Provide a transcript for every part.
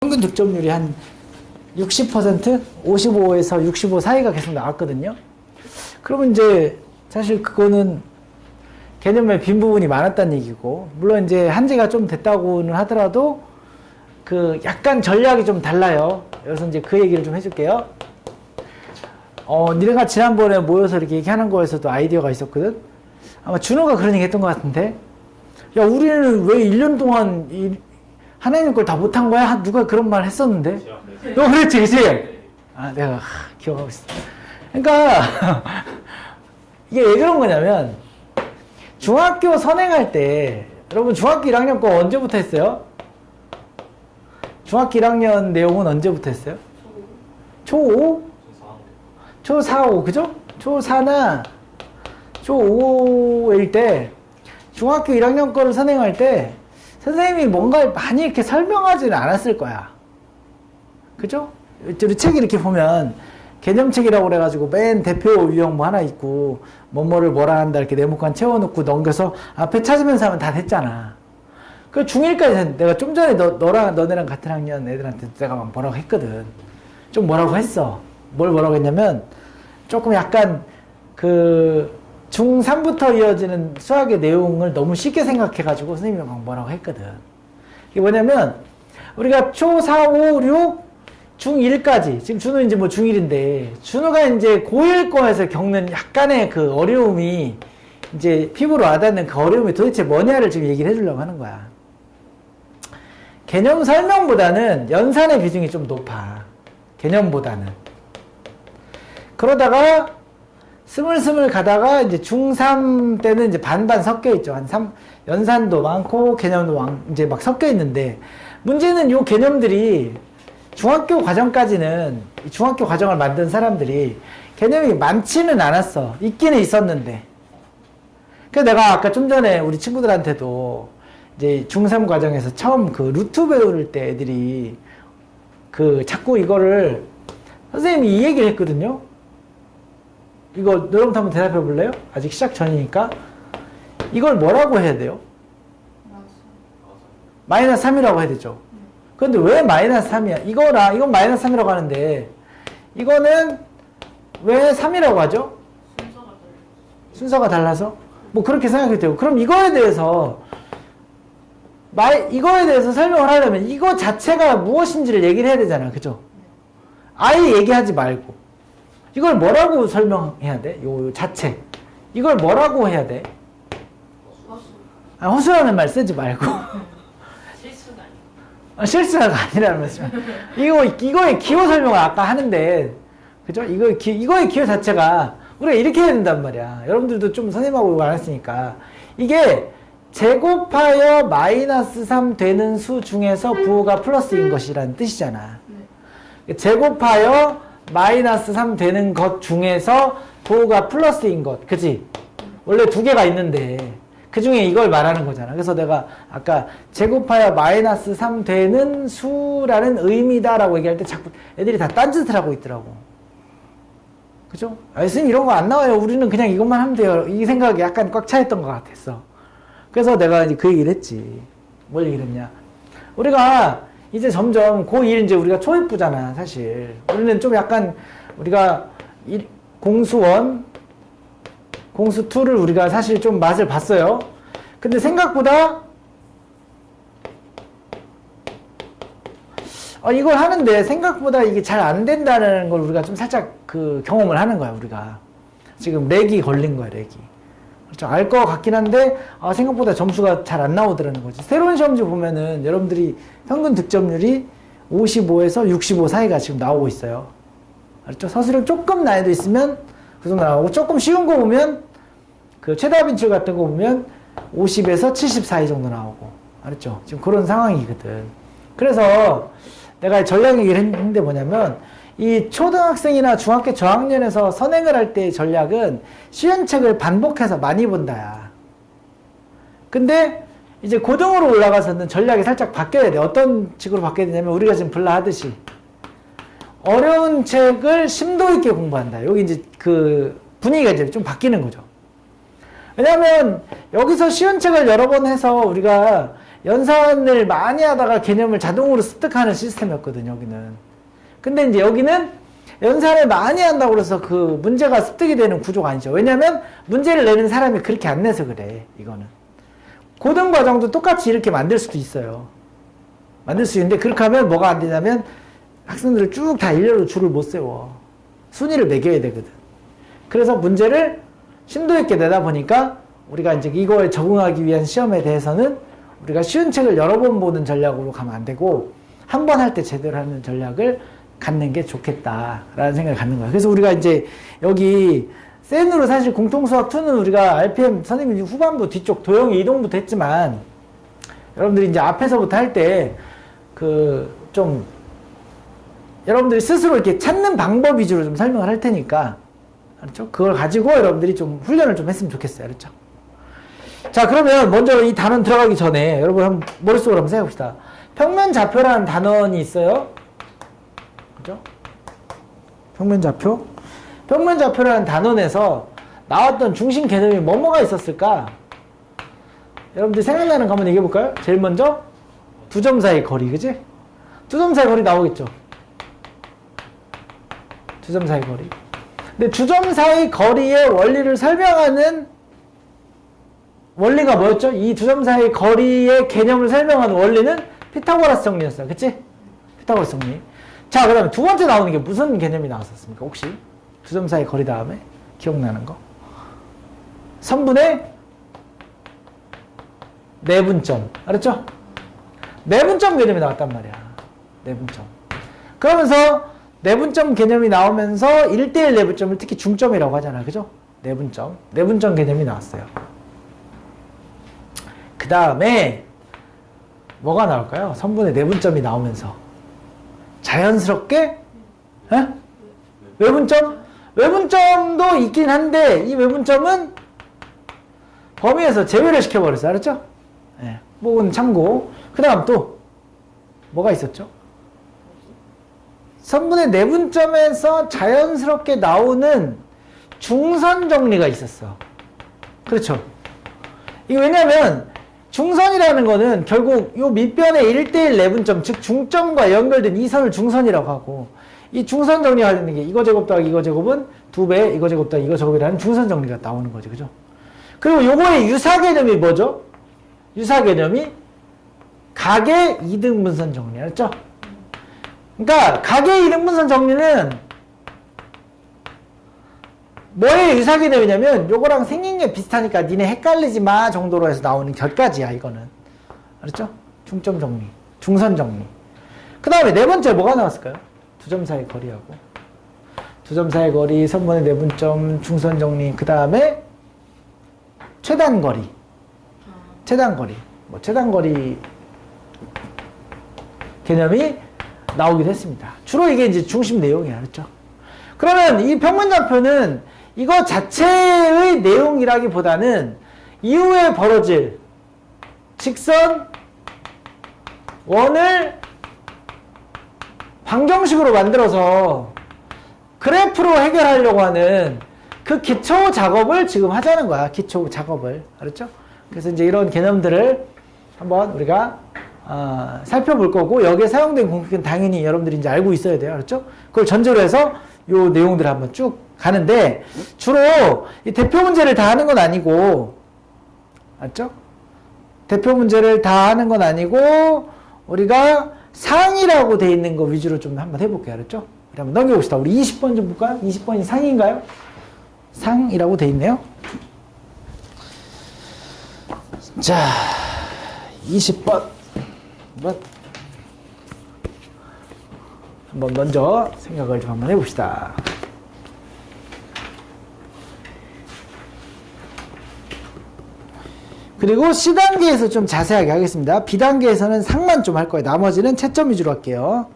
평균 득점률이 한 60%? 55에서 65 사이가 계속 나왔거든요. 그러면 이제 사실 그거는 개념에 빈 부분이 많았다는 얘기고, 물론 이제 한지가 좀 됐다고는 하더라도 그 약간 전략이 좀 달라요. 그래서 이제 그 얘기를 좀 해줄게요. 니네가 지난번에 모여서 이렇게 얘기하는 거에서도 아이디어가 있었거든. 아마 준호가 그런 얘기 했던 것 같은데, 야, 우리는 왜 1년 동안 하나님 걸 다 못한 거야? 누가 그런 말 했었는데? 너 그랬지, 그치? 아, 내가 기억하고 있어. 그러니까 이게 왜 그런 거냐면, 중학교 선행할 때, 여러분 중학교 1학년 거 언제부터 했어요? 중학교 1학년 내용은 언제부터 했어요? 초5? 초4, 5, 그죠? 초4나 초5일 때, 중학교 1학년 거를 선행할 때, 선생님이 뭔가 많이 이렇게 설명하지는 않았을 거야. 그죠? 우리 책 이렇게 보면, 개념책이라고 그래가지고 맨 대표 유형 뭐 하나 있고, 뭐뭐를 뭐라 한다 이렇게 네모칸 채워놓고 넘겨서 앞에 찾으면서 하면 다 됐잖아. 그 중1까지 내가 좀 전에 너네랑 같은 학년 애들한테 내가 막 뭐라고 했거든. 좀 뭐라고 했어. 뭘 뭐라고 했냐면, 조금 약간 그 중3부터 이어지는 수학의 내용을 너무 쉽게 생각해가지고 선생님이 막 뭐라고 했거든. 이게 뭐냐면, 우리가 초4, 5, 6, 중1까지, 지금 준호 이제 뭐 중1인데, 준호가 이제 고1 거에서 겪는 약간의 그 어려움이, 이제 피부로 와닿는 그 어려움이 도대체 뭐냐를 지금 얘기를 해주려고 하는 거야. 개념 설명보다는 연산의 비중이 좀 높아. 개념보다는. 그러다가, 스물스물 가다가 이제 중3 때는 이제 반반 섞여 있죠. 연산도 많고, 개념도 이제 막 섞여 있는데, 문제는 요 개념들이 중학교 과정까지는, 중학교 과정을 만든 사람들이 개념이 많지는 않았어. 있기는 있었는데. 그래서 내가 아까 좀 전에 우리 친구들한테도 이제 중3 과정에서 처음 그 루트 배울 때 애들이 그 자꾸 이거를 선생님이 이 얘기를 했거든요. 이거 여러분도 한번 대답해 볼래요? 아직 시작 전이니까. 이걸 뭐라고 해야 돼요? 마이너스 3이라고 해야 되죠. 근데 왜 마이너스 3이야? 이건 마이너스 3이라고 하는데, 이거는 왜 3이라고 하죠? 순서가 달라서? 뭐 그렇게 생각해도 되고. 그럼 이거에 대해서 설명을 하려면 이거 자체가 무엇인지를 얘기를 해야 되잖아. 그죠? 아예 얘기하지 말고. 이걸 뭐라고 설명해야 돼? 요 자체. 이걸 뭐라고 해야 돼? 허수라는 말 쓰지 말고. 실수가 아니라면서. 이거의 기호 설명을 아까 하는데, 그죠? 이거의 기호 자체가 우리가 이렇게 해야 된단 말이야. 여러분들도 좀 선생님하고 안 했으니까. 이게 제곱하여 마이너스 3 되는 수 중에서 부호가 플러스인 것이라는 뜻이잖아. 제곱하여 마이너스 3 되는 것 중에서 부호가 플러스인 것. 그치? 원래 두 개가 있는데, 그 중에 이걸 말하는 거잖아. 그래서 내가 아까 제곱하여 마이너스 3 되는 수라는 의미다라고 얘기할 때 자꾸 애들이 다 딴짓을 하고 있더라고. 그죠? 선생님 이런 거 안 나와요. 우리는 그냥 이것만 하면 돼요. 이 생각이 약간 꽉 차있던 것 같았어. 그래서 내가 이제 그 얘기를 했지. 뭘 얘기를 했냐. 우리가 이제 점점 고1 이제 우리가 초입부잖아, 사실. 우리는 좀 약간 우리가 공수1, 공수2를 우리가 사실 좀 맛을 봤어요. 근데 생각보다 이걸 하는데 생각보다 이게 잘 안 된다는 걸 우리가 좀 살짝 그 경험을 하는 거야, 우리가. 지금 렉이 걸린 거야, 렉이. 그렇죠? 알 것 같긴 한데 생각보다 점수가 잘 안 나오더라는 거지. 새로운 시험지 보면은 여러분들이 평균 득점률이 55에서 65 사이가 지금 나오고 있어요. 알죠? 서술형 조금 난이도 있으면 그 정도 나오고, 조금 쉬운 거 보면 그 최다 빈출 같은 거 보면 50에서 70 사이 정도 나오고. 알았죠? 지금 그런 상황이거든. 그래서 내가 전략 얘기를 했는데 뭐냐면, 이 초등학생이나 중학교 저학년에서 선행을 할 때의 전략은 시연책을 반복해서 많이 본다야. 근데 이제 고등으로 올라가서는 전략이 살짝 바뀌어야 돼. 어떤 식으로 바뀌어야 되냐면, 우리가 지금 블라 하듯이 어려운 책을 심도 있게 공부한다. 여기 이제 그 분위기가 이제 좀 바뀌는 거죠. 왜냐면 여기서 쉬운 책을 여러 번 해서 우리가 연산을 많이 하다가 개념을 자동으로 습득하는 시스템이었거든요, 여기는. 근데 이제 여기는 연산을 많이 한다고 해서 그 문제가 습득이 되는 구조가 아니죠. 왜냐면 문제를 내는 사람이 그렇게 안 내서 그래, 이거는. 고등 과정도 똑같이 이렇게 만들 수도 있어요. 만들 수 있는데 그렇게 하면 뭐가 안 되냐면 학생들을 쭉 다 일렬로 줄을 못 세워. 순위를 매겨야 되거든. 그래서 문제를 심도 있게 내다 보니까 우리가 이제 이거에 적응하기 위한 시험에 대해서는 우리가 쉬운 책을 여러 번 보는 전략으로 가면 안 되고 한 번 할 때 제대로 하는 전략을 갖는 게 좋겠다라는 생각을 갖는 거야. 그래서 우리가 이제 여기 센으로 사실 공통수학2는 우리가 RPM 선생님이 후반부 뒤쪽 도형의 이동부터 했지만 여러분들이 이제 앞에서부터 할 때 좀 여러분들이 스스로 이렇게 찾는 방법 위주로 좀 설명을 할 테니까 알았죠? 그걸 가지고 여러분들이 좀 훈련을 좀 했으면 좋겠어요. 알았죠? 자, 그러면 먼저 이 단원 들어가기 전에 여러분 한번 머릿속으로 한번 생각해 봅시다. 평면좌표라는 단원이 있어요. 그죠? 평면좌표. 평면좌표라는 단원에서 나왔던 중심 개념이 뭐뭐가 있었을까? 여러분들 생각나는 거 한번 얘기해 볼까요? 제일 먼저 두 점 사이 거리, 그지? 두 점 사이 거리 나오겠죠? 두 점 사이 거리. 근데 두 점 사이 거리의 원리를 설명하는 원리가 뭐였죠? 이 두 점 사이 거리의 개념을 설명하는 원리는 피타고라스 정리였어요. 그치? 피타고라스 정리. 자, 그 다음에 두 번째 나오는 게 무슨 개념이 나왔었습니까? 혹시? 두 점 사이 거리 다음에 기억나는 거? 선분의 내분점. 알았죠? 내분점 개념이 나왔단 말이야. 내분점. 그러면서 내분점 개념이 나오면서 1대1 내분점을 특히 중점이라고 하잖아. 그죠? 내분점. 내분점 개념이 나왔어요. 그 다음에 뭐가 나올까요? 선분의 내분점이 나오면서 자연스럽게 외분점? 외분점도 있긴 한데 이 외분점은 범위에서 제외를 시켜버렸어. 알았죠? 네. 뭐는 참고. 그 다음 또 뭐가 있었죠? 선분의 내분점에서 자연스럽게 나오는 중선 정리가 있었어. 그렇죠? 이게 왜냐면 중선이라는 거는 결국 요 밑변의 1대1 내분점, 즉 중점과 연결된 이 선을 중선이라고 하고 이 중선 정리하는 게 이거 제곱 더하기 이거 제곱은 2배, 이거 제곱 더하기 이거 제곱이라는 중선 정리가 나오는 거지. 그죠? 그리고 요거의 유사 개념이 뭐죠? 유사 개념이 각의 이등분선 정리. 알았죠? 그러니까 각의 이등분선 정리는 뭐의 유사 개념이냐면 요거랑 생긴 게 비슷하니까 니네 헷갈리지 마 정도로 해서 나오는 결까지야 이거는. 알았죠? 중점 정리, 중선 정리. 그 다음에 네 번째 뭐가 나왔을까요? 두 점 사이 거리하고 두 점 사이 거리, 선분의 내분점, 중선 정리. 그 다음에 최단 거리. 최단 거리. 뭐 최단 거리 개념이 나오기도 했습니다. 주로 이게 이제 중심 내용이야. 알았죠? 그러면 이 평면좌표는 이거 자체의 내용이라기보다는 이후에 벌어질 직선, 원을 방정식으로 만들어서 그래프로 해결하려고 하는 그 기초 작업을 지금 하자는 거야. 기초 작업을. 알았죠? 그래서 이제 이런 개념들을 한번 우리가 살펴볼 거고 여기에 사용된 공식은 당연히 여러분들이 이제 알고 있어야 돼요. 알았죠? 그걸 전제로 해서 요 내용들을 한번 쭉 가는데 주로 이 대표 문제를 다 하는 건 아니고 맞죠? 대표 문제를 다 하는 건 아니고 우리가 상이라고 돼 있는 거 위주로 좀 한번 해볼게요. 알았죠? 우리 한번 넘겨봅시다. 우리 20번 좀 볼까요? 20번이 상인가요? 상이라고 돼 있네요. 자, 20번 한번 먼저 생각을 좀 한번 해봅시다. 그리고 C단계에서 좀 자세하게 하겠습니다. B단계에서는 상만 좀 할 거예요. 나머지는 채점 위주로 할게요.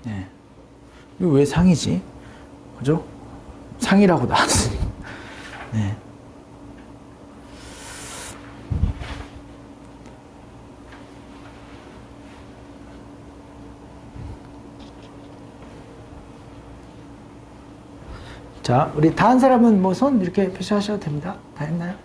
네. 이거 왜 상이지? 그죠? 상이라고 나왔으니까. 네. 자, 우리 다 한 사람은 뭐 손 이렇게 표시하셔도 됩니다. 다 했나요?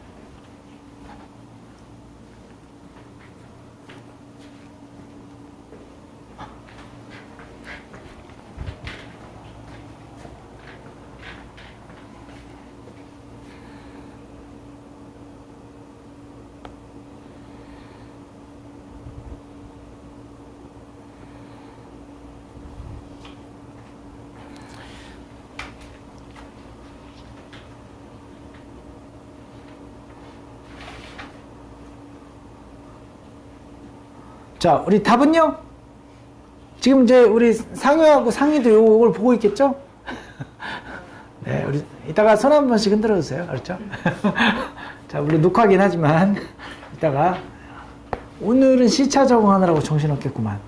자, 우리 답은요? 지금 이제 우리 상효하고 상희도 요걸 보고 있겠죠? 네, 우리 이따가 손 한 번씩 흔들어 주세요. 알았죠? 자, 우리 녹화긴 하지만 이따가 오늘은 시차 적응하느라고 정신없겠구만.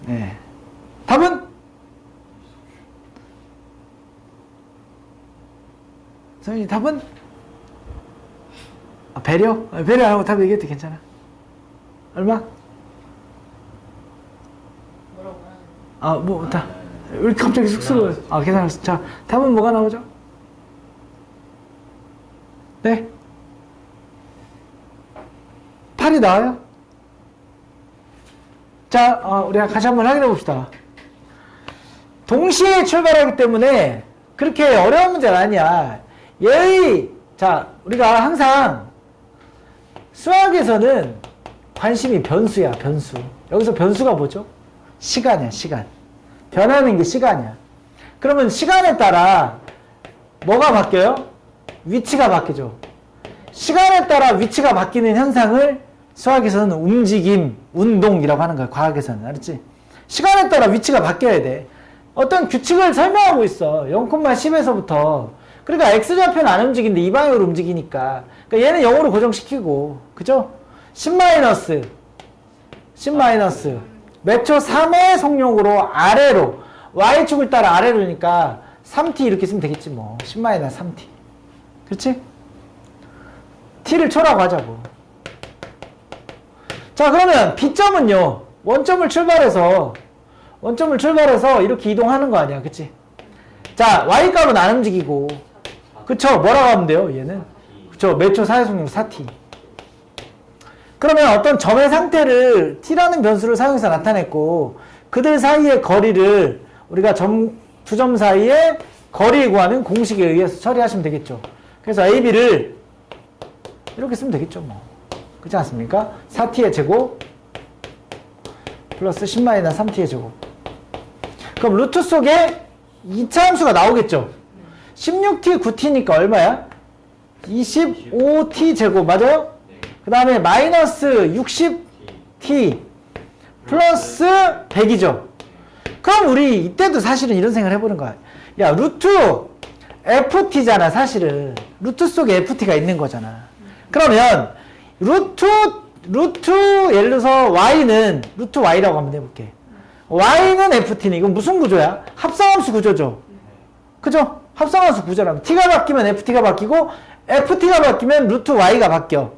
네. 답은? 선생님 답은? 아, 배려? 배려 안 하고 답 얘기해도 괜찮아. 얼마? 뭐라고 아, 뭐, 다. 왜 갑자기 쑥스러워요? 아, 괜찮았어. 자, 답은 뭐가 나오죠? 네? 8이 나와요? 자, 우리가 같이 한번 확인해 봅시다. 동시에 출발하기 때문에 그렇게 어려운 문제는 아니야. 자, 우리가 항상 수학에서는 관심이 변수야, 변수. 여기서 변수가 뭐죠? 시간이야, 시간. 변하는 게 시간이야. 그러면 시간에 따라 뭐가 바뀌어요? 위치가 바뀌죠. 시간에 따라 위치가 바뀌는 현상을 수학에서는 움직임, 운동이라고 하는 거야, 과학에서는. 알았지? 시간에 따라 위치가 바뀌어야 돼. 어떤 규칙을 설명하고 있어. 0,10에서부터. 그러니까 X좌표는 안 움직이는데 이 방향으로 움직이니까. 그러니까 얘는 0으로 고정시키고. 그죠? 10 몇 초 3의 속력으로 아래로 y축을 따라 아래로니까 3t 이렇게 쓰면 되겠지 뭐. 10 3t. 그렇지? t를 초라고 하자고. 자, 그러면 b점은요. 원점을 출발해서 이렇게 이동하는 거 아니야. 그치? 자, y값은 안 움직이고. 그쵸? 뭐라고 하면 돼요? 얘는. 그쵸? 몇 초 4의 속력 4t. 그러면 어떤 점의 상태를 t라는 변수를 사용해서 나타냈고 그들 사이의 거리를 우리가 두 점 사이의 거리 구하는 공식에 의해서 처리하시면 되겠죠. 그래서 AB를 이렇게 쓰면 되겠죠. 뭐. 그렇지 않습니까? 4t의 제곱 플러스 10 3t의 제곱. 그럼 루트 속에 2차 함수가 나오겠죠. 16t 9t니까 얼마야? 25t 제곱 맞아요? 그 다음에 마이너스 60t 플러스 100이죠. 그럼 우리 이때도 사실은 이런 생각을 해보는 거야. 야, 루트 ft잖아, 사실은. 루트 속에 ft가 있는 거잖아. 그러면 루트 예를 들어서 y는 루트 y라고 한번 해볼게. y는 ft니 이건 무슨 구조야? 합성함수 구조죠. 그죠? 합성함수 구조라면 t가 바뀌면 ft가 바뀌고 ft가 바뀌면 루트 y가 바뀌어.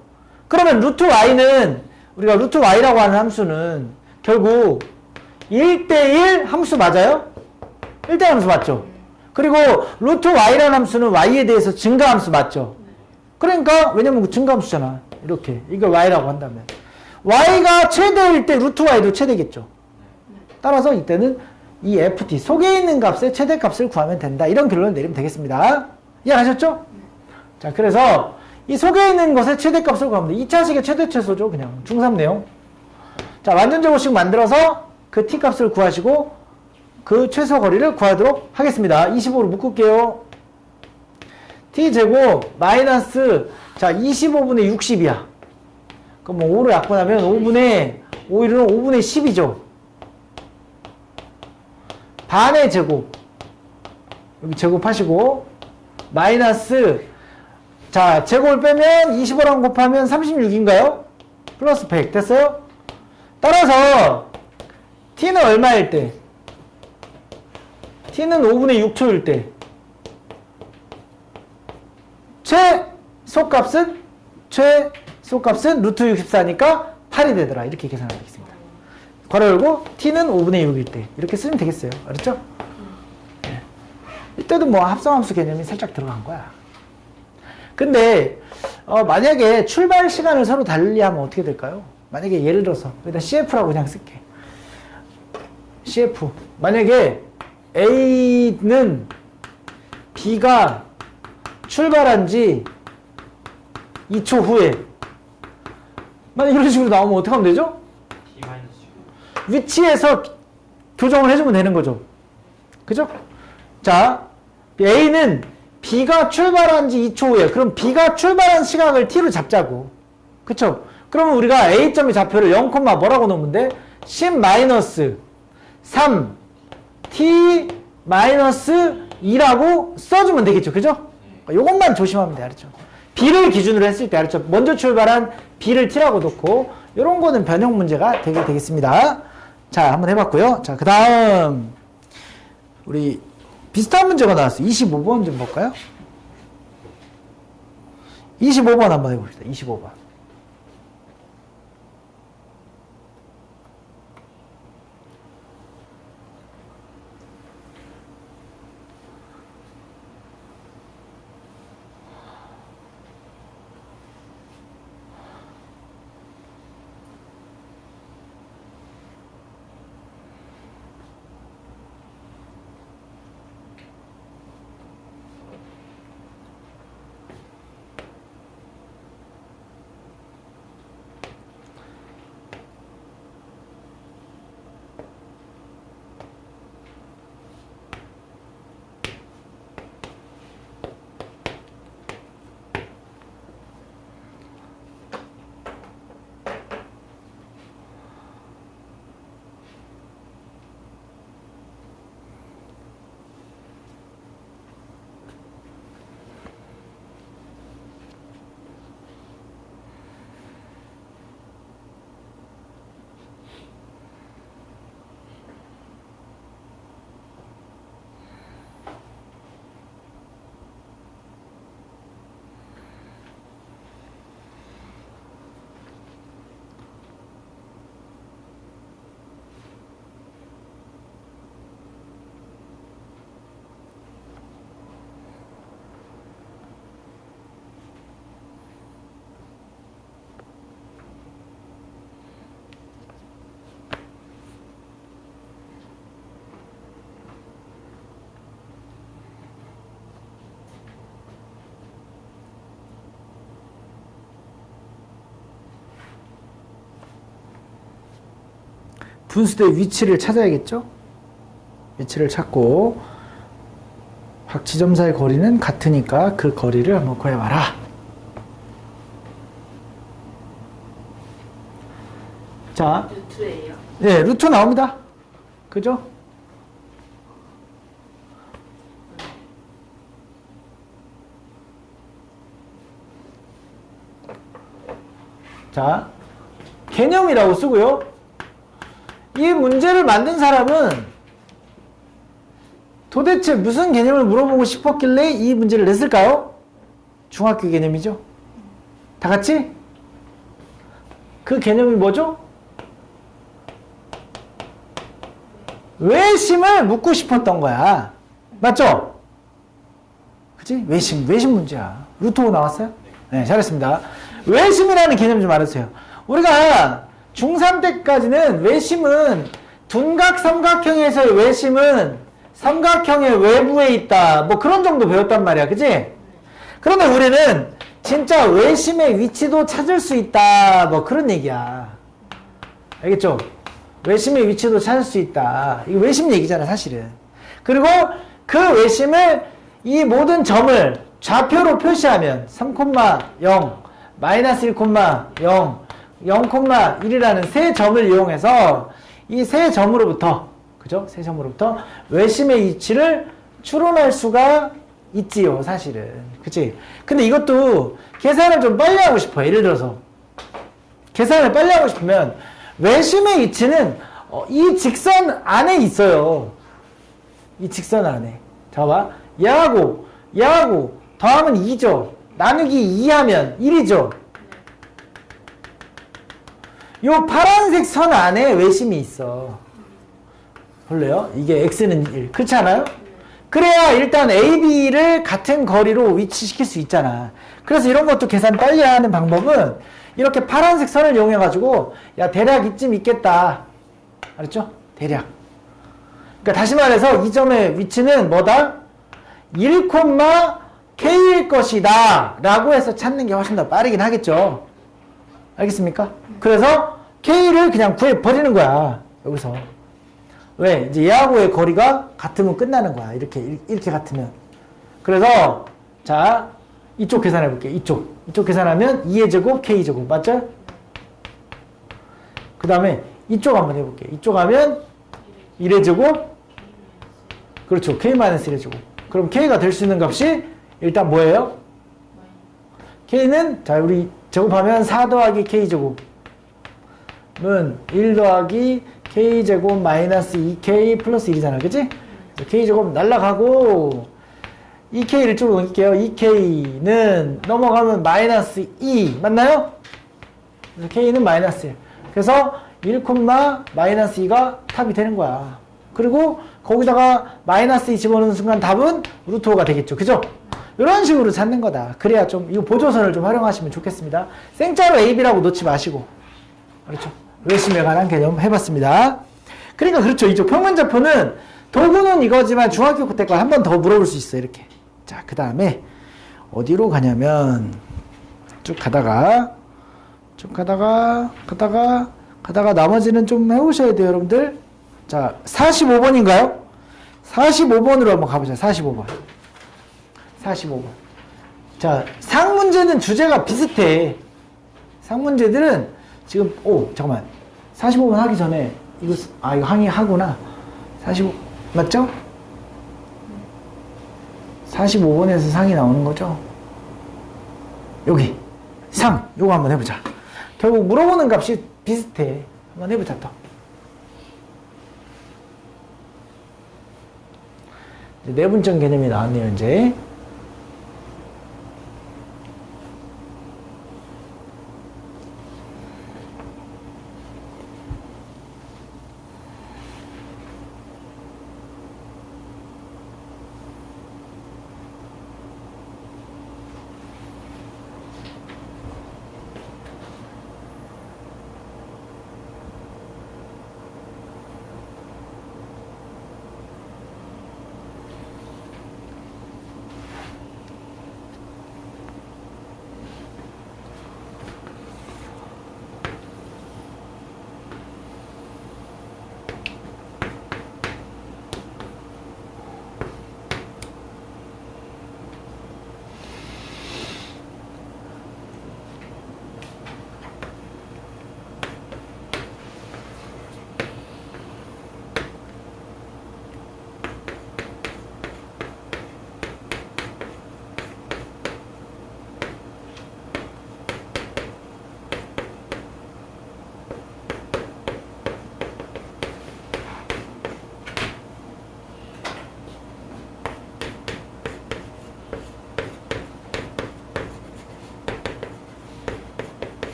그러면 루트 y는 우리가 루트 y라고 하는 함수는 결국 1대1 함수 맞아요? 1대1 함수 맞죠? 그리고 루트 y라는 함수는 y에 대해서 증가함수 맞죠? 그러니까 왜냐면 증가함수잖아. 이렇게 이걸 y라고 한다면 y가 최대일 때 루트 y도 최대겠죠. 따라서 이때는 이 ft 속에 있는 값의 최대값을 구하면 된다. 이런 결론을 내리면 되겠습니다. 이해하셨죠? 자, 그래서 이 속에 있는 것의 최대값을 구하면 돼. 2차식의 최대 최소죠. 그냥 중3 내용. 자, 완전제곱식 만들어서 그 t값을 구하시고 그 최소 거리를 구하도록 하겠습니다. 25로 묶을게요. t제곱 마이너스 자 25분의 60이야. 그럼 뭐 5로 약분하면 5분의 10이죠. 반의 제곱 여기 제곱하시고 마이너스 자 제곱을 빼면 25랑 곱하면 36인가요? 플러스 100 됐어요? 따라서 t는 얼마일 때? t는 5분의 6초일 때 최소값은 루트 64니까 8이 되더라. 이렇게 계산하면 되겠습니다. 괄호 열고 t는 5분의 6일 때 이렇게 쓰면 되겠어요. 알았죠? 네. 이때도 뭐 합성함수 개념이 살짝 들어간 거야. 근데 만약에 출발 시간을 서로 달리하면 어떻게 될까요? 만약에 예를 들어서 여기다 CF라고 그냥 쓸게. CF 만약에 A는 B가 출발한 지 2초 후에 만약 이런 식으로 나오면 어떻게 하면 되죠? 위치에서 교정을 해주면 되는 거죠. 그죠? 자, A는 B가 출발한 지 2초 후에 그럼 B가 출발한 시각을 T로 잡자고. 그쵸? 그러면 우리가 A점의 좌표를 0, 뭐라고 놓으면 돼? 10-3 T-2라고 써주면 되겠죠. 그죠? 요것만 조심하면 돼. 알았죠? B를 기준으로 했을 때 알았죠? 먼저 출발한 B를 T라고 놓고 요런 거는 변형 문제가 되겠습니다. 자, 한번 해봤고요. 자, 그 다음 우리 비슷한 문제가 나왔어요. 25번 좀 볼까요? 25번 한번 해봅시다. 25번. 분수대의 위치를 찾아야겠죠? 위치를 찾고 각 지점 사이의 거리는 같으니까 그 거리를 한번 구해봐라. 자, 루트예요. 네, 루트 나옵니다. 그죠? 자, 개념이라고 쓰고요. 이 문제를 만든 사람은 도대체 무슨 개념을 물어보고 싶었길래 이 문제를 냈을까요? 중학교 개념이죠. 다 같이? 그 개념이 뭐죠? 외심을 묻고 싶었던 거야. 맞죠? 그치? 외심 문제야. 루트 5 나왔어요? 네, 잘했습니다. 외심이라는 개념 좀 알아주세요. 우리가 중3 때까지는 외심은 둔각 삼각형에서의 외심은 삼각형의 외부에 있다. 뭐 그런 정도 배웠단 말이야. 그치? 그런데 우리는 진짜 외심의 위치도 찾을 수 있다. 뭐 그런 얘기야. 알겠죠? 외심의 위치도 찾을 수 있다. 이거 외심 얘기잖아, 사실은. 그리고 그 외심을 이 모든 점을 좌표로 표시하면 3,0, 마이너스 1,0, 0,1이라는 세 점을 이용해서 이 세 점으로부터, 그죠? 세 점으로부터 외심의 위치를 추론할 수가 있지요, 사실은. 그치? 근데 이것도 계산을 좀 빨리 하고 싶어. 예를 들어서. 계산을 빨리 하고 싶으면 외심의 위치는 이 직선 안에 있어요. 이 직선 안에. 자, 봐. 얘하고 더하면 2죠. 나누기 2하면 1이죠. 요 파란색 선 안에 외심이 있어. 볼래요? 이게 x는 1. 그렇지 않아요? 그래야 일단 A, B를 같은 거리로 위치시킬 수 있잖아. 그래서 이런 것도 계산 빨리 하는 방법은 이렇게 파란색 선을 이용해가지고 야 대략 이쯤 있겠다. 알았죠? 대략. 그러니까 다시 말해서 이 점의 위치는 뭐다? 1, K일 것이다 라고 해서 찾는 게 훨씬 더 빠르긴 하겠죠. 알겠습니까? 그래서 K를 그냥 구해버리는 거야. 여기서. 왜? 이제 얘하고의 거리가 같으면 끝나는 거야. 이렇게 같으면. 그래서, 자, 이쪽 계산해 볼게요. 이쪽 계산하면 2의 제곱, K 제곱. 맞죠? 그 다음에 이쪽 한번 해볼게요. 이쪽 하면 1의 제곱. 그렇죠. K-1의 제곱. 그럼 K가 될 수 있는 값이 일단 뭐예요? K는, 자, 우리 제곱하면 4 더하기 K 제곱은 1 더하기 K제곱 마이너스 2K 플러스 1이잖아. 그치? K제곱 날라가고 2K를 이쪽으로 넘길게요. 2K는 넘어가면 마이너스 2 맞나요? 그래서 K는 마이너스 1. 그래서 1, 마이너스 2가 답이 되는 거야. 그리고 거기다가 마이너스 2 집어넣는 순간 답은 루트 5가 되겠죠. 그죠? 이런 식으로 찾는 거다. 그래야 좀 이 보조선을 좀 활용하시면 좋겠습니다. 생짜로 A, B라고 놓지 마시고. 그렇죠? 외심에 관한 개념 해봤습니다. 그러니까 그렇죠. 이쪽 평면좌표는 도구는 이거지만 중학교 때 거 한 번 더 물어볼 수 있어요. 이렇게. 자, 그 다음에 어디로 가냐면 쭉 가다가 나머지는 좀 해오셔야 돼요, 여러분들. 자, 45번인가요? 45번으로 한번 가보자. 45번. 자, 상문제는 주제가 비슷해. 상문제들은 지금, 잠깐만. 45번 하기 전에, 이거 항의하구나. 45, 맞죠? 45번에서 상이 나오는 거죠? 여기. 요거 한번 해보자. 결국 물어보는 값이 비슷해. 한번 해보자, 또. 내분점 개념이 나왔네요, 이제.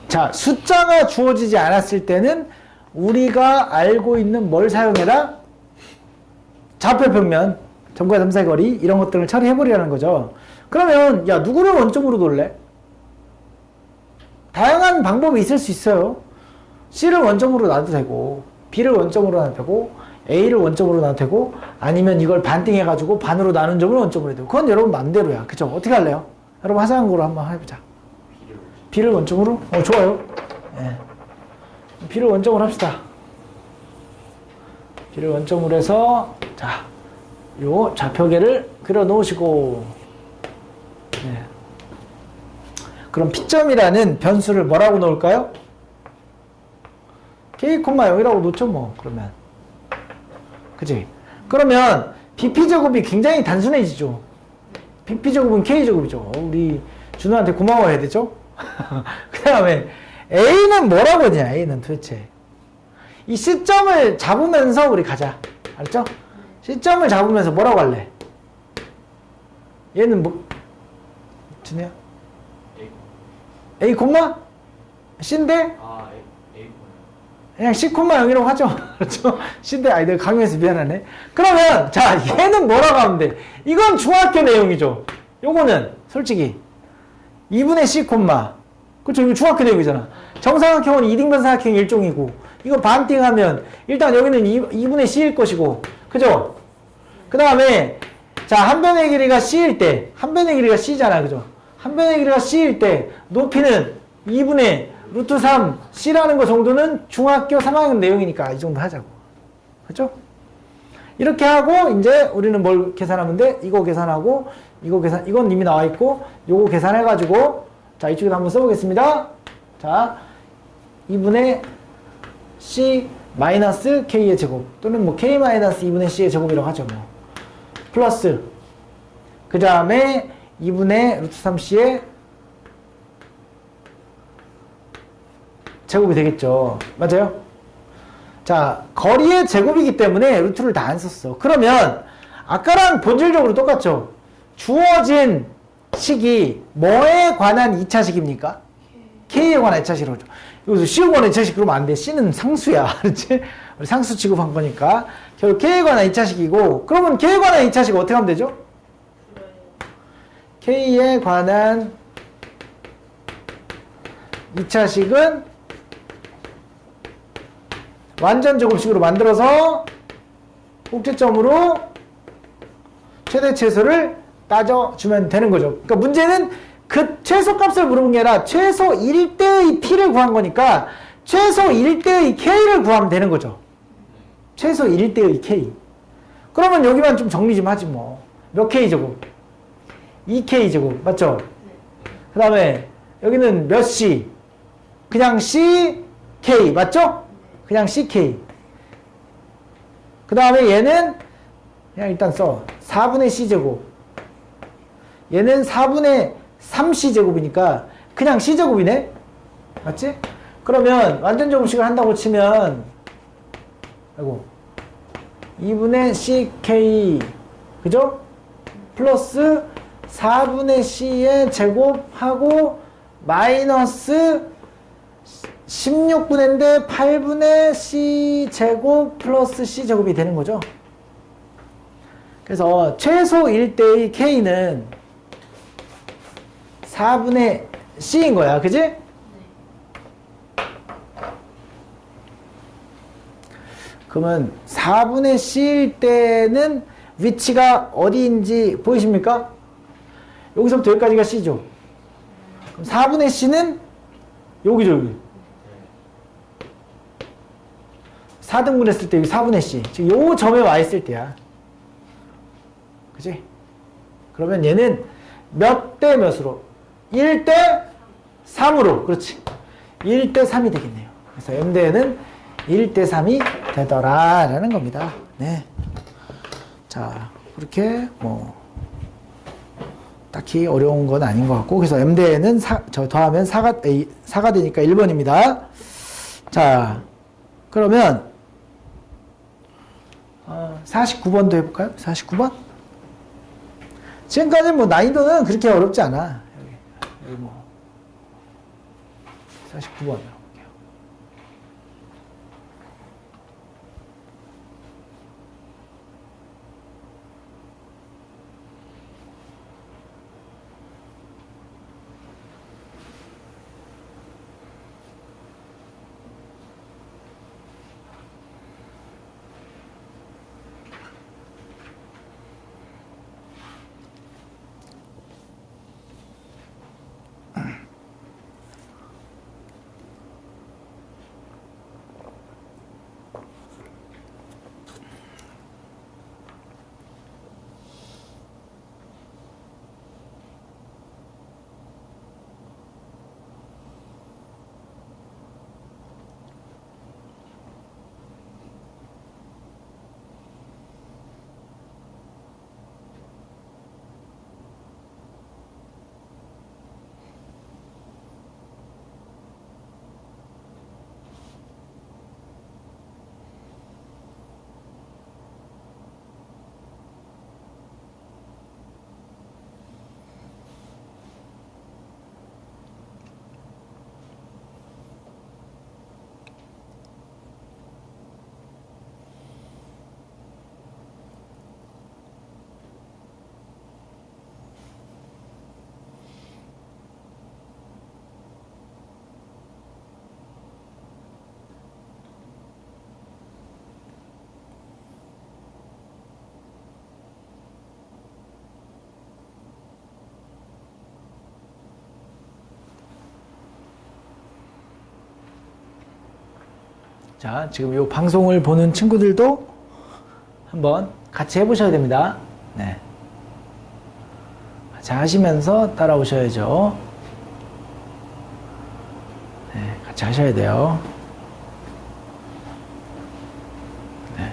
자, 숫자가 주어지지 않았을 때는 우리가 알고 있는 뭘 사용해라? 좌표평면, 점과 점사의 거리 이런 것들을 처리해버리라는 거죠. 그러면 야 누구를 원점으로 둘래? 다양한 방법이 있을 수 있어요. C를 원점으로 놔도 되고 B를 원점으로 놔도 되고 A를 원점으로 놔도 되고 아니면 이걸 반띵해가지고 반으로 나눈 점을 원점으로 해도 되고 그건 여러분 맘대로야. 그죠? 어떻게 할래요? 여러분 하자는 거로 한번 해보자. B를 원점으로? 좋아요. 네. B를 원점으로 합시다. B를 원점으로 해서 자, 요 좌표계를 그려 놓으시고 네. 그럼 P점이라는 변수를 뭐라고 넣을까요? K,0이라고 놓죠 뭐 그러면 그치? 그러면 BP제곱이 굉장히 단순해지죠. BP제곱은 K제곱이죠. 우리 준호한테 고마워해야 되죠? 그 다음에 A는 뭐라고 했냐, A는 도대체. 이 C점을 잡으면서 우리 가자. 알았죠? C점을 잡으면서 뭐라고 할래? 얘는 뭐, 준호야? A 콤마? C인데? 아, A 그냥 C 콤마 0이라고 하죠. 그렇죠? C인데, 아이, 내가 강요해서 미안하네. 그러면, 자, 얘는 뭐라고 하면 돼? 이건 중학교 내용이죠. 요거는, 솔직히. 2분의 C 콤마. 그렇죠? 이거 중학교 내용이잖아. 정사각형은 이등변사각형 일종이고, 이거 반띵하면, 일단 여기는 2분의 C일 것이고, 그죠? 그 다음에, 자, 한 변의 길이가 C일 때, 한 변의 길이가 C잖아. 그죠? 한 변의 길이가 C일 때, 높이는 2분의 루트 3 C라는 거 정도는 중학교 3학년 내용이니까 이 정도 하자고. 그죠? 이렇게 하고, 이제 우리는 뭘 계산하면 돼? 이거 계산하고, 이거 계산, 이건 이미 나와 있고, 요거 계산해가지고, 자, 이쪽에도 한번 써보겠습니다. 자, 2분의 C 마이너스 K의 제곱, 또는 뭐 K 마이너스 2분의 C의 제곱이라고 하죠, 뭐. 플러스, 그 다음에 2분의 루트 3C의 제곱이 되겠죠. 맞아요? 자, 거리의 제곱이기 때문에 루트를 다 안 썼어. 그러면 아까랑 본질적으로 똑같죠? 주어진 식이 뭐에 관한 2차식입니까? K에 관한 2차식으로 하죠. 여기서 C에 관한 2차식 그러면 안 돼. C는 상수야. 그렇지? 우리 상수 취급한 거니까. 결국 K에 관한 2차식이고, 그러면 K에 관한 2차식 어떻게 하면 되죠? K에 관한 2차식은 완전 제곱식으로 만들어서 꼭지점으로 최대 최소를 따져주면 되는 거죠. 그러니까 문제는 그 최소값을 물어본 게 아니라 최소 1대의 P를 구한 거니까 최소 1대의 K를 구하면 되는 거죠. 최소 1대의 K. 그러면 여기만 좀 정리 좀 하지 뭐. 몇 K제곱? 2K제곱. 맞죠? 그 다음에 여기는 몇 C? 그냥 CK. 맞죠? 그냥 CK. 그 다음에 얘는 그냥 일단 써. 4분의 C제곱. 얘는 4분의 3C제곱이니까 그냥 C제곱이네? 맞지? 그러면 완전 제곱식을 한다고 치면 아이고 2분의 CK 그죠? 플러스 4분의 C의 제곱하고 마이너스 16분의인데 8분의 C제곱 플러스 C제곱이 되는 거죠. 그래서 최소 1대의 K는 4분의 C인 거야. 그지? 네. 그러면 4분의 C일 때는 위치가 어디인지 보이십니까? 여기서부터 여기까지가 C죠. 그럼 4분의 C는 여기죠. 여기. 4등분 했을 때 여기 4분의 C. 지금 요 점에 와 있을 때야. 그지? 그러면 얘는 몇 대 몇으로? 1대 3으로. 그렇지. 1대 3이 되겠네요. 그래서 M대에는 1대 3이 되더라. 라는 겁니다. 네. 자, 그렇게 뭐, 딱히 어려운 건 아닌 것 같고. 그래서 M대에는 더하면 4가 되니까 1번입니다. 자, 그러면, 49번도 해볼까요? 49번? 지금까지 뭐 난이도는 그렇게 어렵지 않아. 여기 뭐 49번 볼게요. 자, 지금 이 방송을 보는 친구들도 한번 같이 해보셔야 됩니다. 네. 같이 하시면서 따라오셔야죠. 네, 같이 하셔야 돼요. 네.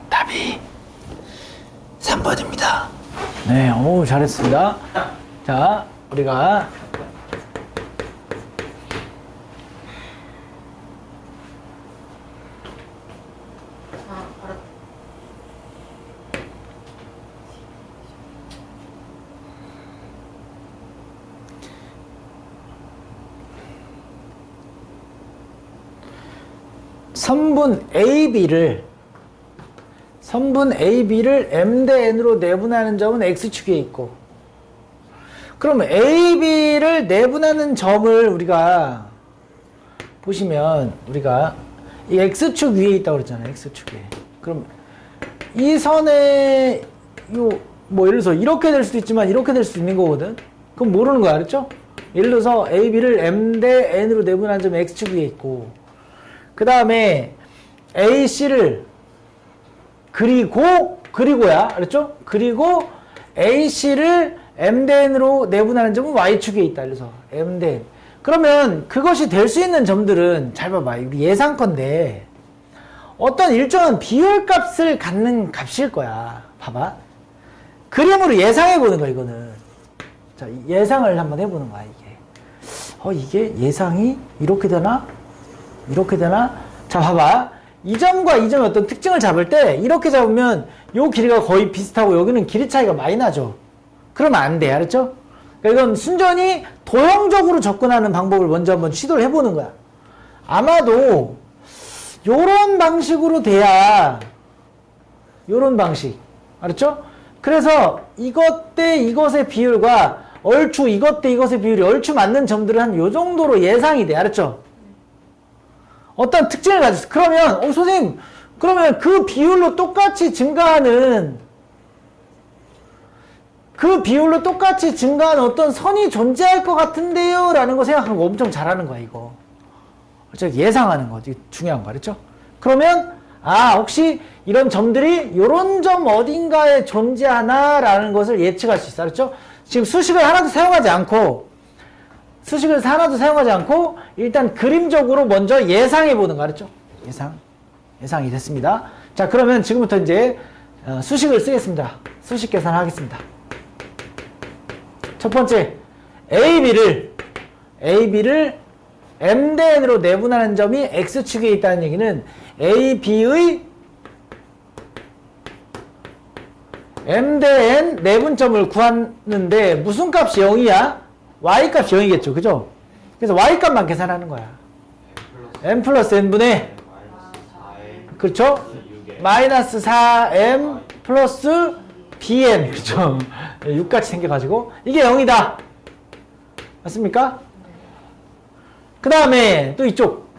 답이 3번입니다. 네, 오, 잘했습니다. 자, 우리가 선분 AB를 M 대 N으로 내분하는 점은 X축에 있고, 그러면 AB를 내분하는 점을 우리가 보시면, 우리가 이 X축 위에 있다고 그랬잖아요. X축에. 그럼 이 선에 뭐 예를 들어서 이렇게 될 수도 있지만 이렇게 될 수도 있는 거거든. 그럼 모르는 거야. 알았죠? 예를 들어서 AB를 M 대 N으로 내분하는 점이 X축 위에 있고, 그 다음에 AC를 그리고야, 알았죠? 그리고 AC를 M 대 N으로 내분하는 점은 Y축에 있다. 그래서 M 대 N. 그러면 그것이 될 수 있는 점들은, 잘 봐봐. 우리 예상건데, 어떤 일정한 비율값을 갖는 값일 거야. 봐봐. 그림으로 예상해보는 거야, 이거는. 자, 예상을 한번 해보는 거야, 이게. 이게 예상이 이렇게 되나? 이렇게 되나? 자, 봐봐. 이 점과 이 점의 어떤 특징을 잡을 때 이렇게 잡으면 요 길이가 거의 비슷하고 여기는 길이 차이가 많이 나죠. 그러면 안 돼. 알았죠? 그러니까 이건 순전히 도형적으로 접근하는 방법을 먼저 한번 시도를 해보는 거야. 아마도 요런 방식으로 돼야, 요런 방식. 알았죠? 그래서 이것 대 이것의 비율과 얼추 이것 대 이것의 비율이 얼추 맞는 점들은 한 요 정도로 예상이 돼. 알았죠? 어떤 특징을 가졌어. 그러면, 선생님, 그러면 그 비율로 똑같이 증가하는 어떤 선이 존재할 것 같은데요? 라는 거 생각하고 엄청 잘하는 거야, 이거. 예상하는 거. 이게 중요한 거, 알았죠? 그러면, 혹시 이런 점들이 요런 점 어딘가에 존재하나? 라는 것을 예측할 수 있어, 알았죠? 지금 수식을 하나도 사용하지 않고, 일단 그림적으로 먼저 예상해보는 거, 알았죠? 예상이 됐습니다. 자, 그러면 지금부터 이제 수식을 쓰겠습니다. 수식 계산을 하겠습니다. 첫 번째, AB를 M 대 N으로 내분하는 점이 X축에 있다는 얘기는 AB의 M 대 N 내분점을 구하는데 무슨 값이 0이야? Y값이 0이겠죠. 그죠? 그래서 Y값만 계산하는 거야. M 플러스 N분의, 그렇죠? 마이너스 4M 플러스 BN. 그렇죠? 6같이 생겨가지고 이게 0이다. 맞습니까? 그 다음에 또 이쪽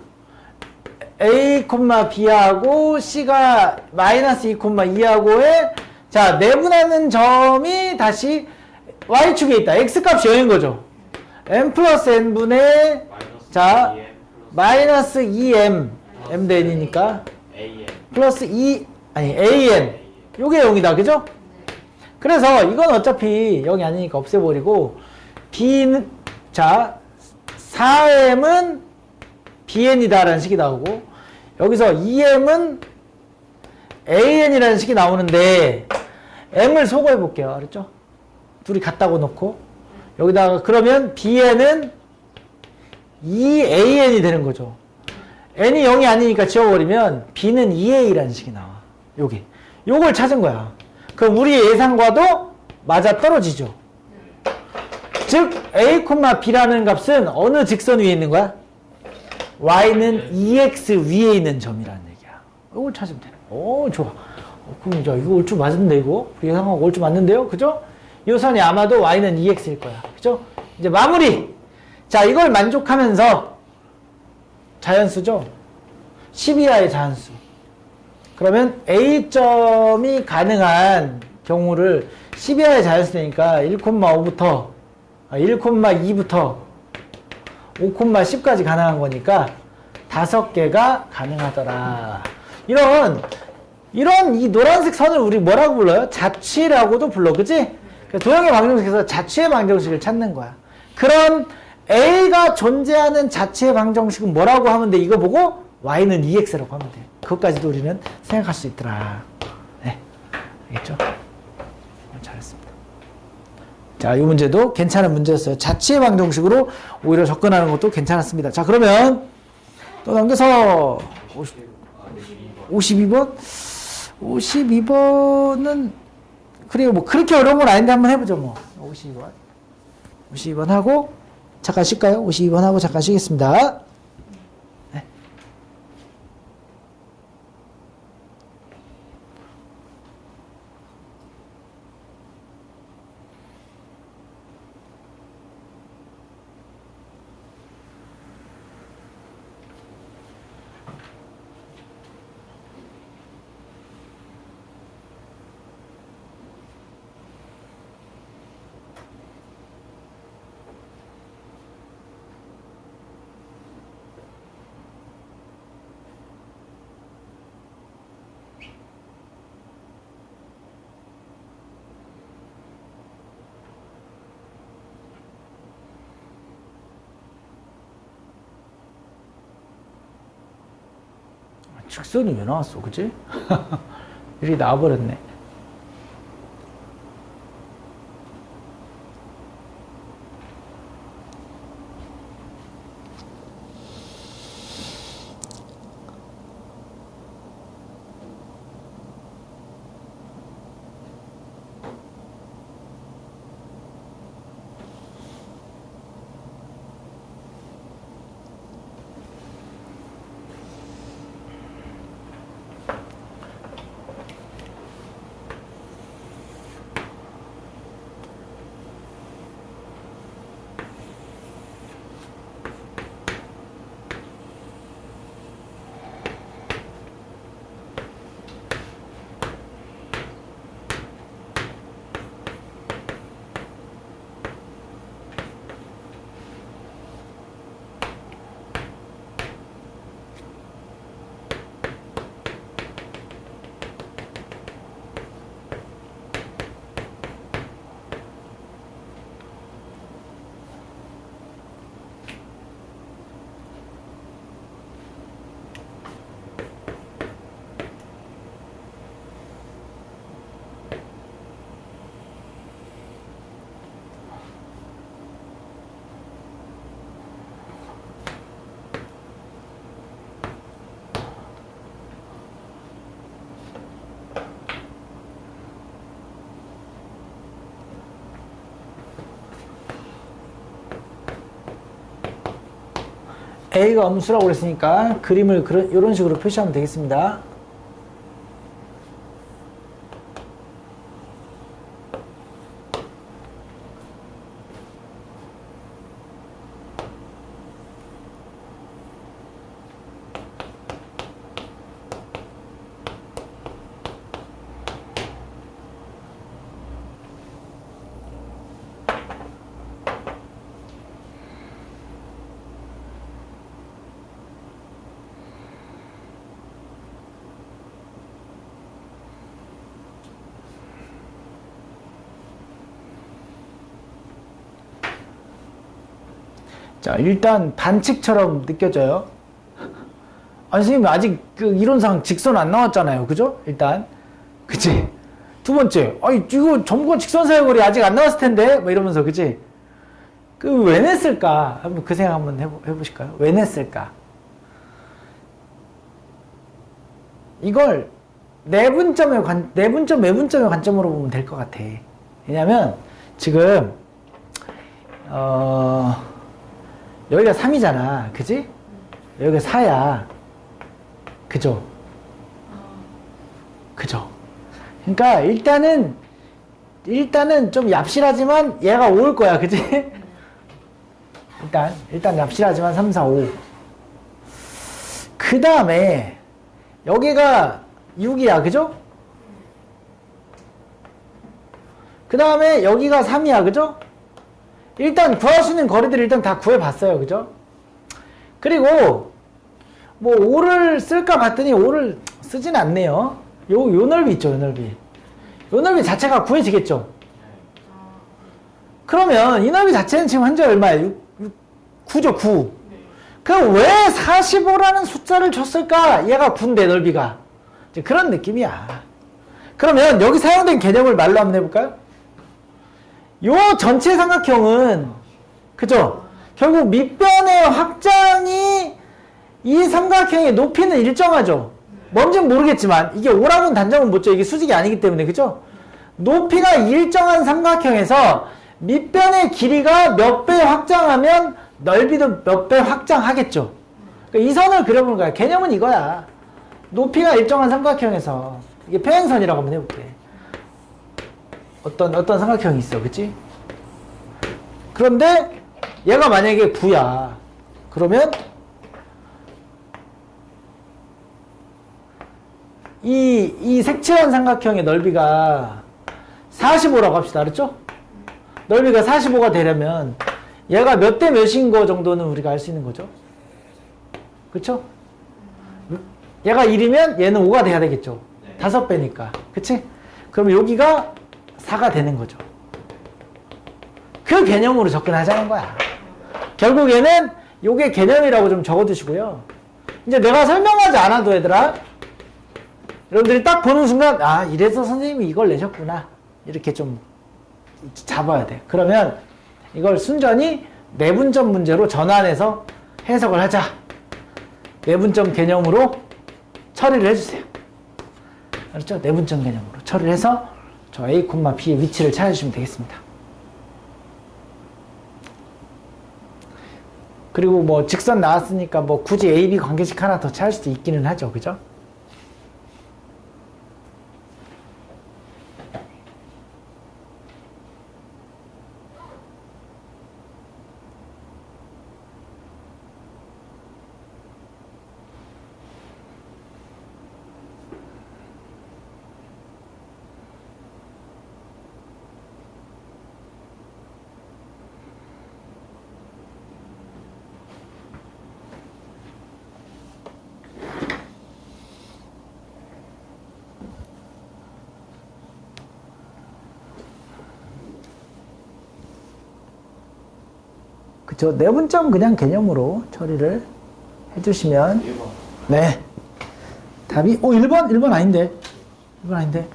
A, B하고 C가 마이너스 2, 2하고의 자, 내분하는 점이 다시 Y축에 있다. X값이 0인 거죠. M 플러스 N분의 자, 마이너스 2M M 대 N이니까 플러스 2 아니 AN 요게 0이다. 그죠? 그래서 이건 어차피 0이 아니니까 없애버리고 B는 자 4M은 BN이다 라는 식이 나오고 여기서 2M은 AN이라는 식이 나오는데 M을 소거해 볼게요. 알았죠? 둘이 같다고 놓고 여기다가 그러면 BN은 2AN이 되는 거죠. N이 0이 아니니까 지워버리면 B는 2A라는 식이 나와. 요걸 찾은 거야. 그럼 우리의 예상과도 맞아 떨어지죠. 즉 A, B라는 값은 어느 직선 위에 있는 거야? Y는 2X 위에 있는 점이라는 얘기야. 이걸 찾으면 돼. 오, 좋아. 그럼 이거 얼추 맞은데 이거? 우리 예상하고 얼추 맞는데요? 그죠? 이 선이 아마도 Y는 2X일 거야. 그죠? 이제 마무리! 자, 이걸 만족하면서 자연수죠? 12하의 자연수. 그러면 A점이 가능한 경우를 12하의 자연수니까 1,5부터 1,2부터 5,10까지 가능한 거니까 5개가 가능하더라. 이런 이 노란색 선을 우리 뭐라고 불러요? 자취라고도 불러. 그치? 도형의 방정식에서 자취의 방정식을 찾는 거야. 그럼 A가 존재하는 자취의 방정식은 뭐라고 하면 돼? 이거 보고 Y는 2X라고 하면 돼. 그것까지도 우리는 생각할 수 있더라. 네. 알겠죠? 잘했습니다. 자, 이 문제도 괜찮은 문제였어요. 자취의 방정식으로 오히려 접근하는 것도 괜찮았습니다. 자, 그러면 또 넘겨서 52번? 52번은 그래요. 뭐 그렇게 어려운 건 아닌데 한번 해보죠. 뭐 52번 하고 잠깐 쉴까요? 52번 하고 잠깐 쉬겠습니다. 네. 직선이 왜 나왔어? 그치? 이렇게 나와버렸네. A가 음수라고 그랬으니까 그림을 이런 식으로 표시하면 되겠습니다. 자, 일단 반칙처럼 느껴져요. 아니, 선생님, 아직 그 이론상 직선 안 나왔잖아요. 그죠? 일단. 그치? 두 번째, 아니, 이거 점과 직선 사이의 거리 아직 안 나왔을 텐데? 뭐 이러면서, 그치? 그, 왜 냈을까? 한번 그 생각 한번 해보실까요? 왜 냈을까? 이걸 내분점의 외분점의 관점으로 보면 될 것 같아. 왜냐면, 지금, 여기가 3이잖아. 그지? 여기가 4야. 그죠? 그죠? 그러니까 일단은 좀 얍실하지만 얘가 5일 거야. 그지? 일단 얍실하지만 3, 4, 5. 그 다음에 여기가 6이야. 그죠? 그 다음에 여기가 3이야. 그죠? 일단 구할 수 있는 거리들을 일단 다 구해봤어요. 그죠? 그리고 뭐 5를 쓸까 봤더니 5를 쓰진 않네요. 요 넓이 있죠. 요 넓이. 요 넓이 자체가 구해지겠죠. 그러면 이 넓이 자체는 지금 현재 얼마예요? 9죠. 9. 그럼 왜 45라는 숫자를 줬을까? 얘가 9인데 넓이가. 이제 그런 느낌이야. 그러면 여기 사용된 개념을 말로 한번 해볼까요? 요 전체 삼각형은 그죠? 결국 밑변의 확장이 이 삼각형의 높이는 일정하죠. 뭔지는 모르겠지만 이게 5라고는 단정은 못 줘. 이게 수직이 아니기 때문에 그죠? 높이가 일정한 삼각형에서 밑변의 길이가 몇 배 확장하면 넓이도 몇 배 확장하겠죠. 그러니까 이 선을 그려보는 거야. 개념은 이거야. 높이가 일정한 삼각형에서 이게 평행선이라고 한번 해볼게. 어떤 삼각형이 있어. 그치? 그런데 얘가 만약에 9야. 그러면 이 색칠한 삼각형의 넓이가 45라고 합시다. 알았죠? 넓이가 45가 되려면 얘가 몇 대 몇인 거 정도는 우리가 알 수 있는 거죠. 그쵸? 얘가 1이면 얘는 5가 돼야 되겠죠. 5배니까. 그치? 그럼 여기가 4가 되는 거죠. 그 개념으로 접근하자는 거야. 결국에는 요게 개념이라고 좀 적어두시고요. 이제 내가 설명하지 않아도 얘들아, 여러분들이 딱 보는 순간, 아, 이래서 선생님이 이걸 내셨구나. 이렇게 좀 잡아야 돼. 그러면 이걸 순전히 내분점 문제로 전환해서 해석을 하자. 내분점 개념으로 처리를 해주세요. 알았죠? 내분점 개념으로 처리를 해서 저 A, B의 위치를 찾아주시면 되겠습니다. 그리고 뭐 직선 나왔으니까 뭐 굳이 A, B 관계식 하나 더 찾을 수도 있기는 하죠. 그죠? 그쵸? 내분점 그냥 개념으로 처리를 해주시면 1번. 네. 답이 1번? 1번 아닌데. 1번 아닌데.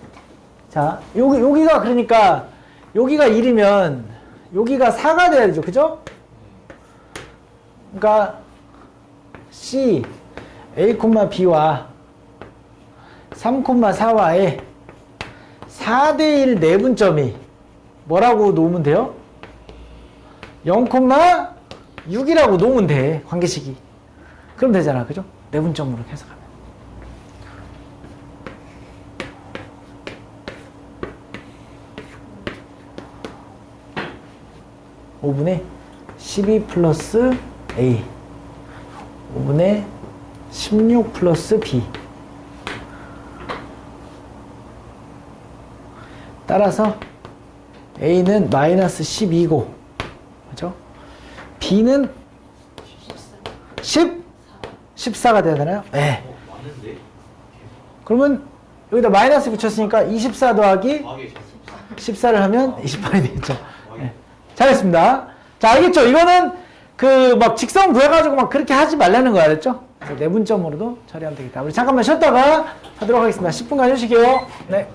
자, 여기가 그러니까 여기가 1이면 여기가 4가 돼야 되죠. 그죠? 그러니까 C A, B와 3, 4와의 4대1 내분점이 뭐라고 놓으면 돼요? 0,6이라고 놓으면 돼. 관계식이. 그럼 되잖아. 그죠? 내분점으로 해석하면. 5분의 12 플러스 A 5분의 16 플러스 B 따라서 A는 마이너스 12고 그죠? B는 14가 돼야 되나요? 네. 맞는데? 그러면 여기다 마이너스 붙였으니까 24 더하기 14를 하면 28이 되겠죠. 네. 잘했습니다. 자, 알겠죠? 이거는 그 막 직선 구해가지고 막 그렇게 하지 말라는 거 알았죠? 그래서 내분점으로도 처리하면 되겠다. 우리 잠깐만 쉬었다가 하도록 하겠습니다. 10분간 쉬시게요. 네.